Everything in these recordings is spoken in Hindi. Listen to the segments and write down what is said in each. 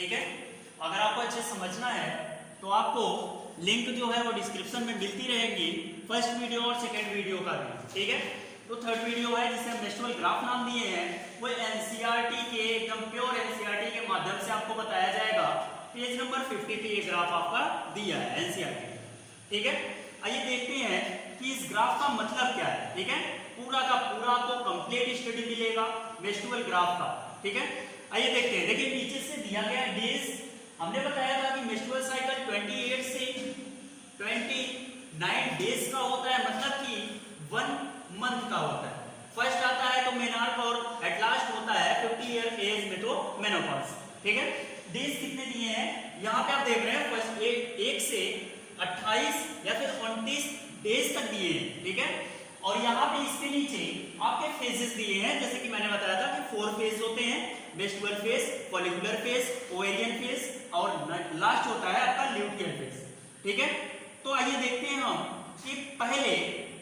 ठीक है। अगर आपको अच्छे समझना है तो आपको लिंक जो है वो डिस्क्रिप्शन में मिलती रहेगी, फर्स्ट वीडियो और सेकेंड वीडियो का भी, ठीक है। तो थर्ड वीडियो है जिसे हम मेंस्ट्रुअल ग्राफ नाम दिए हैं, वो एनसीईआरटी के एकदम प्योर एनसीईआरटी के माध्यम से आपको बताया जाएगा। पेज नंबर 50 पे ये ग्राफ आपका दिया है एनसीईआरटी, ठीक है। आइए देखते हैं कि इस ग्राफ का मतलब क्या है, ठीक है। पूरा का पूरा आपको कंप्लीट स्टडी मिलेगा मेंस्ट्रुअल ग्राफ का, ठीक है। आइए देखते हैं। देखिए नीचे से दिया गया डेज, हमने बताया था कि मेंस्ट्रुअल साइकिल 28 से 29 डेज का होता है, मतलब कि 1 मंथ का होता है। फर्स्ट आता है तो मेनार्क और एट लास्ट होता है 50 ईयर एज में तो मेनोपॉज, ठीक है। डेज कितने दिए हैं यहाँ पे आप देख रहे हैं, फर्स्ट 1 से 28 या फिर 29 डेज तक दिए हैं, ठीक है। और यहाँ पे इसके नीचे आपके फेजेस दिए हैं, जैसे कि मैंने बताया था कि 4 फेज होते हैं, menstrual phase, follicular phase, ovarian phase और लास्ट होता है आपका ल्यूटियल फेज, ठीक है। तो आइए देखते हैं हम कि पहले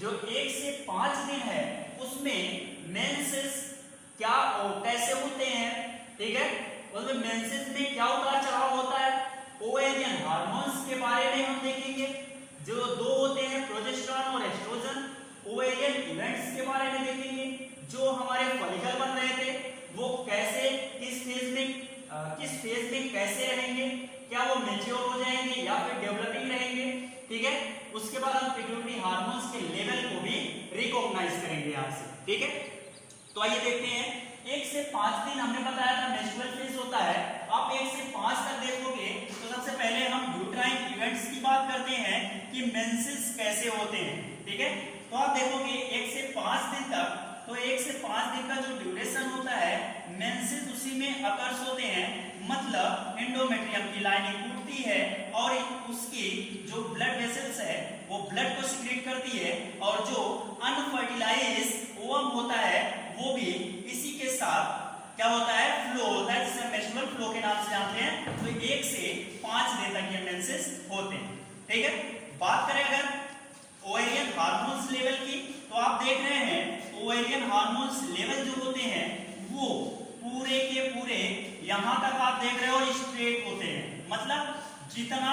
जो 1 से 5 दिन है उसमें मेंसेस क्या कैसे होते हैं, ठीक है। उसमें मेंसेस में क्या उतार चढ़ाव होता है, ओवेरियन हार्मोन्स के बारे में हम देखेंगे, जो 2 होते हैं प्रोजेस्टेरोन और एस्ट्रोजन। ओवेरियन इवेंट्स के बारे में देखेंगे, जो हमारे फॉलिकल बन रहे थे वो कैसे किस फेज में कैसे रहेंगे, क्या वो मैच्योर हो जाएंगे या फिर डेवलपिंग रहेंगे, ठीक है। उसके बाद हम पिट्यूटरी हार्मोन्स के लेवल को भी रिकॉग्नाइज करेंगे यहाँ से, ठीक है। तो आइए देखते हैं, 1 से 5 दिन हमने बताया था मेंस्ट्रुअल फेज होता है। आप 1 से 5 तक देखोगे तो सबसे पहले हम यूट्राइन इवेंट्स की बात करते हैं कि मेंसेस कैसे होते हैं, ठीक है। तो आप देखोगे 1 से 5 दिन तक, तो 1 से 5 दिन का जो ड्यूरेशन होता है मेंसेस उसी में अकर्स होते हैं, मतलब एंडोमेट्रियम की लाइनिंग टूटती है और उसकी जो ब्लड वेसल्स है वो ब्लड को सिक्रेट करती है, और जो अनफर्टिलाइज ओवम होता है वो भी इसी के साथ क्या होता है फ्लो होता है, जिसे मेंस्ट्रुअल फ्लो के नाम से जानते हैं। तो 1 से 5 दिन तक ये मेंसेस होते हैं, ठीक है। बात करें अगर ओवेरियन हार्मोन्स लेवल की, तो आप देख रहे हैं ओवेरियन हार्मोन्स लेवल जो होते हैं वो पूरे के पूरे यहां तक आप देख रहे हो स्ट्रेट होते हैं, मतलब जितना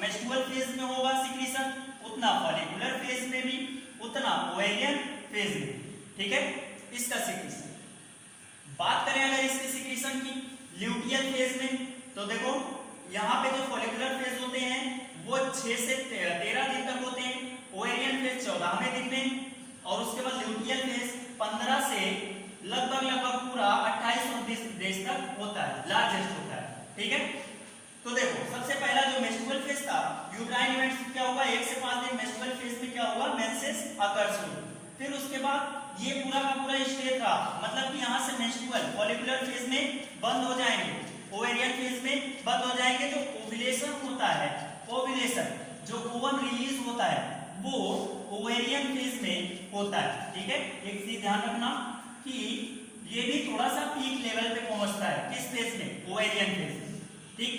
मेंस्ट्रुअल फेज में होगा सिक्रीशन उतना फॉलिकुलर फेज में भी, उतना ओवेरियन फेज में, ठीक है, इसका सिक्रीशन। बात करें अगर इसके सिक्रीशन की ल्यूटियल फेज में, तो देखो यहाँ पे जो फॉलिकुलर फेज होते हैं वो 6 से 13 दिन तक होते हैं, ओवेरियन फेज 14वें दिन में, और उसके बाद ल्यूटियल फेज 15 से लगभग पूरा 28-29 डेज तक होता है, लार्जेस्ट होता है, ठीक है। तो देखो सबसे पहला जो मेंस्ट्रुअल फेज था यूट्राइन इवेंट्स क्या होगा, 1 से 5 दिन मेंस्ट्रुअल फेज में क्या होगा मेंसेस अकर्स होगा। फिर उसके बाद ये पूरा का पूरा स्टेज था, मतलब कि यहाँ से मेंस्ट्रुअल फॉलिकुलर फेज में बंद हो जाएंगे, ओवेरियन फेज में बंद हो जाएंगे। जो ओव्यूलेशन होता है, ओव्यूलेशन जो ओवम रिलीज होता है वो ओवेरियन फेज में होता है, ठीक है। एक चीज ध्यान रखना कि ये भी थोड़ा सा पीक लेवल पे पहुंचता है, किस फेज में, ओवेरियन फेज में, ठीक।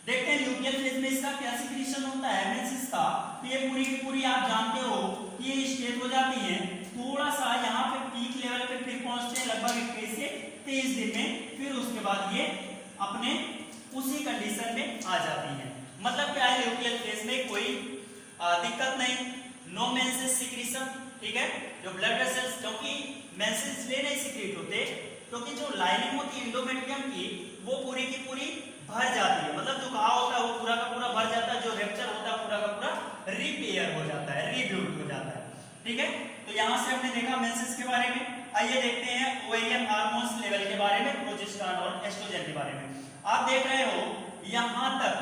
देखते हैं ल्यूटियल फेज में इसका क्या सिक्रीशन होता है मेंसेस का। ये पूरी की पूरी आप जानते हो कि ये स्टेज हो जाती है, थोड़ा सा यहाँ पे पीक लेवल पे फिर पहुंचते हैं लगभग 21 से 23 दिन में, फिर उसके बाद ये अपने उसी कंडीशन में आ जाती है। मतलब क्या है, ल्यूटियल फेज में कोई दिक्कत नहीं, नो मेंसेस सिक्रीशन, ठीक है। जो ब्लड वेसल्स, क्योंकि मेंसेस इसलिए नहीं सिक्रीट होते क्योंकि जो लाइनिंग होती है एंडोमेट्रियम की वो पूरी की पूरी भर जाती है, मतलब जो घाव होता है वो पूरा का पूरा भर जाता है, जो रैप्चर होता है पूरा का पूरा रिपेयर हो जाता है, रीबिल्ड हो जाता है, ठीक है। तो यहाँ से हमने देखा मेंसेस के बारे में। आइए देखते हैं ओवेरियन हार्मोन्स लेवल के बारे में, प्रोजेस्टेरोन और एस्ट्रोजन के बारे में। आप देख रहे हो यहां तक।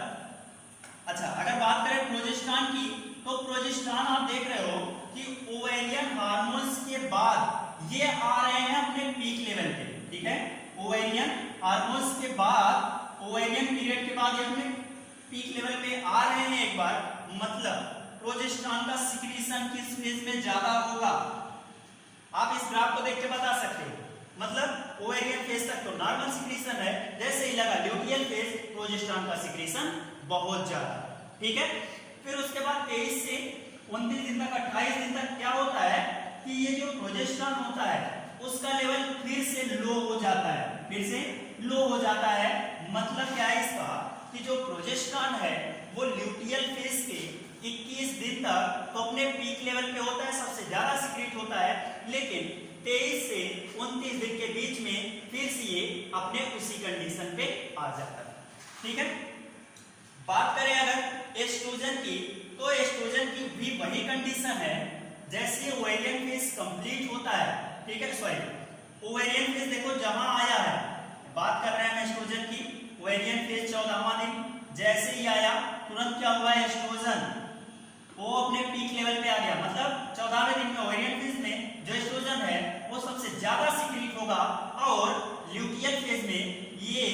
अच्छा, अगर बात करें प्रोजेस्टेरोन की, तो प्रोजेस्टेरोन आप देख रहे हो कि ओवेरियन हार्मोन्स के बाद ये आ रहे हैं अपने पीक लेवल पे, ठीक है। ओवेरियन हार्मोन्स के बाद, ओवेरियन पीरियड के बाद ये अपने पीक लेवल पे आ रहे हैं एक बार, मतलब प्रोजेस्टेरोन का सिक्रीशन किस फेज में ज्यादा होगा आप इस ग्राफ को देख के बता सकते हो। मतलब ओवेरियन फेज तक तो नॉर्मल सिक्रीशन है, जैसे ही लगा ल्यूटियल फेज प्रोजेस्टेरोन का सिक्रीशन बहुत ज्यादा, ठीक है। फिर उसके बाद 23 से 29 दिन तक, 28 दिन तक क्या होता है कि ये जो प्रोजेस्टेरोन होता है उसका लेवल फिर से लो हो जाता है, फिर से लो हो जाता है, मतलब क्या है इसका कि जो प्रोजेस्टेरॉन है वो ल्यूटियल फेज के 21 दिन तक तो अपने पीक लेवल पे होता है, सबसे ज्यादा सीक्रेट होता है, लेकिन 23 से 29 दिन के बीच में फिर से ये अपने उसी कंडीशन पे आ जाता है। ठीक है, बात करें अगर एस्ट्रोजन की, तो एस्ट्रोजन की भी वही कंडीशन है जैसे ओवेरियन फेज कंप्लीट होता है। ठीक है, सॉरी ओवेरियन फेज देखो जहां आया है, बात कर रहे हैं हम एस्ट्रोजन की, ओवेरियन फेज 14वां दिन जैसे ही आया तुरंत क्या हुआ, एस्ट्रोजन वो अपने पीक लेवल पे आ गया, मतलब 14वें दिन में ओवेरियन फेज में जो एस्ट्रोजन है वो सबसे ज्यादा सीक्रेट होगा और ल्यूटियल फेज में ये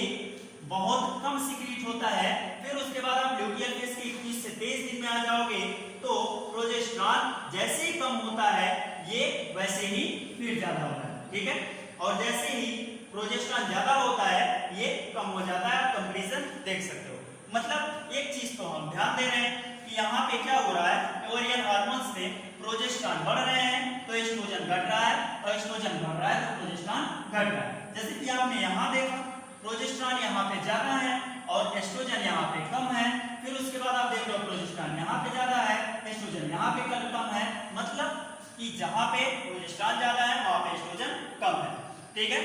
बहुत कम सीक्रेट होता है। फिर उसके बाद आप ल्यूटियल फेज के 21 से 23 दिन में आ जाओगे तो प्रोजेस्टेरॉन जैसे ही कम होता है ये वैसे ही फिर ज्यादा होता है। ठीक है, और जैसे ही प्रोजेस्टेरॉन ज्यादा होता है ये कम हो जाता है। आप कंपैरिजन देख सकते हो। मतलब एक चीज तो हम ध्यान दे रहे हैं कि यहाँ पे क्या हो रहा है, ओवेरियन हार्मोन्स में प्रोजेस्टेरॉन बढ़ रहे हैं तो एस्ट्रोजन घट रहा है, और एस्ट्रोजन बढ़ रहा है तो प्रोजेस्टेरॉन घट रहा है। जैसे कि आपने यहाँ देखा प्रोजेस्टेरॉन यहाँ पे ज्यादा है और एस्ट्रोजन यहाँ पे कम है। फिर उसके बाद आप देख रहे हो प्रोजेस्टेरॉन यहाँ पे ज्यादा है, एस्ट्रोजन यहाँ पे कम है, मतलब कि जहाँ पे प्रोजेस्टेरॉन ज्यादा है वहाँ पे एस्ट्रोजन कम है। ठीक है,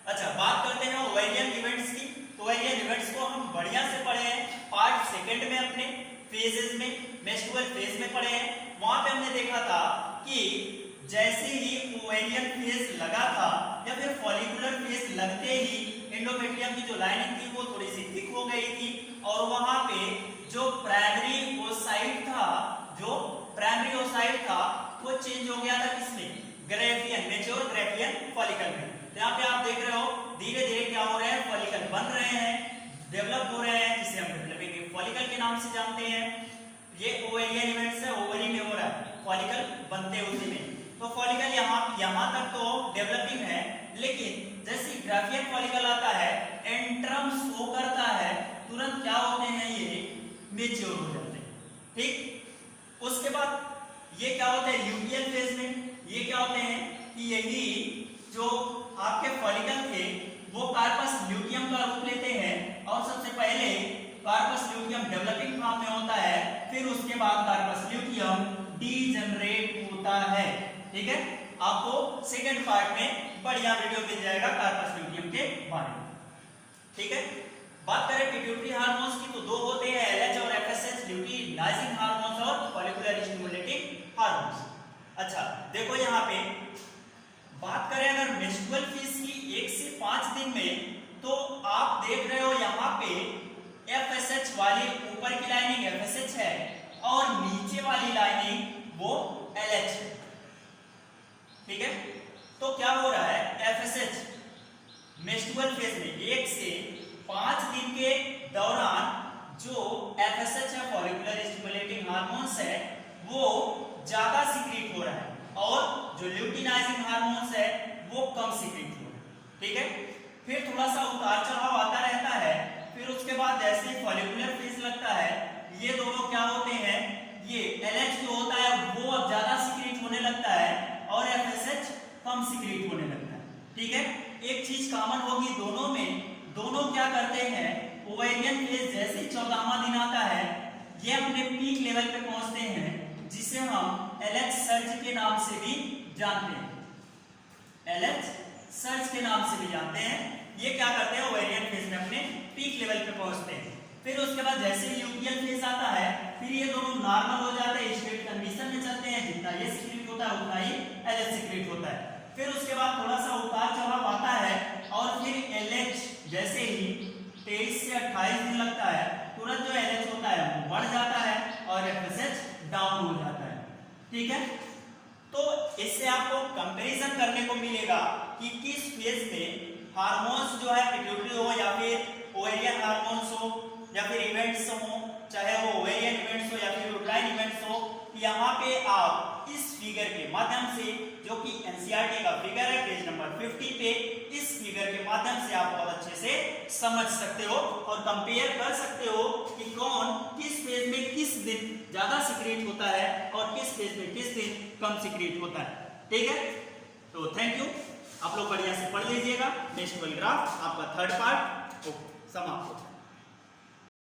अच्छा बात करते हैं ओवेरियन इवेंट्स की। तो ओवेरियन इवेंट्स को हम बढ़िया से पढ़े हैं पार्ट सेकंड में, अपने फेजेस में, मेंस्ट्रुअल फेज में पढ़े हैं। वहां पे हमने देखा था कि जैसे ही ओवेरियन फेज लगा था या फिर फॉलिकुलर फेज लगते ही एंडोमेट्रियम की जो लाइनिंग थी वो थोड़ी सी थिक हो गई थी, और वहां पे जो प्राइमरी ओसाइट था, जो प्राइमरी ओसाइट था वो चेंज हो गया था किसमें, ग्रेफियन, मैच्योर ग्रेफियन फॉलिकल में। तो यहाँ पे आप देख रहे हो धीरे धीरे क्या हो रहा है, फॉलिकल बन रहे हैं, डेवलप हो रहे हैं, जिसे हम डेवलपिंग फॉलिकल के नाम से जानते हैं। ये ओवेरियन इवेंट्स है, ओवरी में हो रहा है, फॉलिकल बनते उसी में। तो फॉलिकल यहाँ तक तो डेवलपिंग है, लेकिन जैसे ग्राफियन फॉलिकल आता है, एंट्रम शो करता है, तुरंत क्या होते हैं, ये मैच्योर हो जाते हैं। ठीक, उसके बाद ये क्या होते हैं ल्यूटियल फेज में, ये क्या होते हैं कि यही जो आपके फॉलिकल थे वो कार्पस ल्यूटियम का रूप लेते हैं, और सबसे पहले कार्पस ल्यूटियम डेवलपिंग फॉर्म में होता है, फिर उसके बाद कार्पस ल्यूटियम डीजनरेट होता है। ठीक है, आपको सेकंड पार्ट में बढ़िया वीडियो मिल जाएगा कार्पस ल्यूटियम के बारे में। ठीक है, बात करें पिट्यूटरी हार्मोन्स की तो दो होते हैं, एलएच और एफएसएच, ल्यूटिनाइजिंग हार्मोन्स और फॉलिकुलर स्टिमुलेटिंग हार्मोन्स। अच्छा देखो यहाँ पे बात करें अगर मेंस्ट्रुअल फेज की 1 से 5 दिन में, तो आप देख रहे हो यहाँ पे एफएसएच वाली ऊपर की लाइनिंग एफएसएच है और नीचे वाली लाइनिंग वो एलएच है। ठीक है, तो क्या हो रहा है, एफएसएच मेंस्ट्रुअल फेज में 1 से 5 दिन के दौरान जो एफएसएच है, फॉलिकुलर स्टिमुलेटिंग हार्मोन्स है, वो ज्यादा सीक्रेट हो रहा है, और जो ल्यूटिनाइजिंग हार्मोन्स है वो कम सीक्रेट हो रहा है। ठीक है, फिर थोड़ा सा उतार चढ़ाव आता रहता है। फिर उसके बाद जैसे फॉलिकुलर फेज लगता है, ये दोनों क्या होते हैं, ये एलएच जो होता है वो अब ज्यादा सीक्रेट होने लगता है और एफएसएच कम सीक्रेट होने लगता है। ठीक है, एक चीज कॉमन होगी दोनों में, दोनों क्या करते हैं, ओवेरियन फेज जैसे 14वां दिन आता है ये अपने पीक लेवल पे पहुंचते हैं, जिसे हम एलएच सर्ज के नाम से भी जानते हैं, एलएच सर्ज के नाम से भी जानते हैं। ये क्या करते हैं, ओवेरियन फेज में अपने पीक लेवल पे पहुंचते हैं। फिर उसके बाद जैसे ल्यूटियल फेज आता है, फिर ये दोनों नॉर्मल हो जाते हैं, स्टेट कंडीशन में चलते हैं, जितना ये सीक्रेट होता है उतना ही एलएच सीक्रेट होता है। फिर उसके बाद थोड़ा सा उतार चढ़ाव आता है, और फिर एलएच जैसे ही 23 से 28 दिन लगता है, तुरंत जो एलएच होता है वो बढ़ जाता है और एफएसएच डाउन हो जाता है। ठीक है, तो इससे आपको कंपैरिजन करने को मिलेगा कि किस फेज में हार्मोन्स जो है पिट्यूटरी हो या फिर ओवेरियन हार्मोन्स हो या फिर इवेंट्स हो, चाहे वो ओवेरियन इवेंट्स हो या फिर यूट्राइन इवेंट्स हो, यहाँ पे आप इस फिगर के माध्यम से, जो कि एनसीईआरटी का फिगर है पेज नंबर 50 पे, इस फिगर के माध्यम से आप बहुत अच्छे से समझ सकते हो और कंपेयर कर सकते हो कि कौन किस फेज में किस दिन ज्यादा सीक्रेट होता है और किस फेज में किस दिन कम सीक्रेट होता है। ठीक है, तो थैंक यू, आप लोग बढ़िया से पढ़ लीजिएगा। मेंस्ट्रुअल ग्राफ आपका थर्ड पार्ट ओके, समाप्त होता है।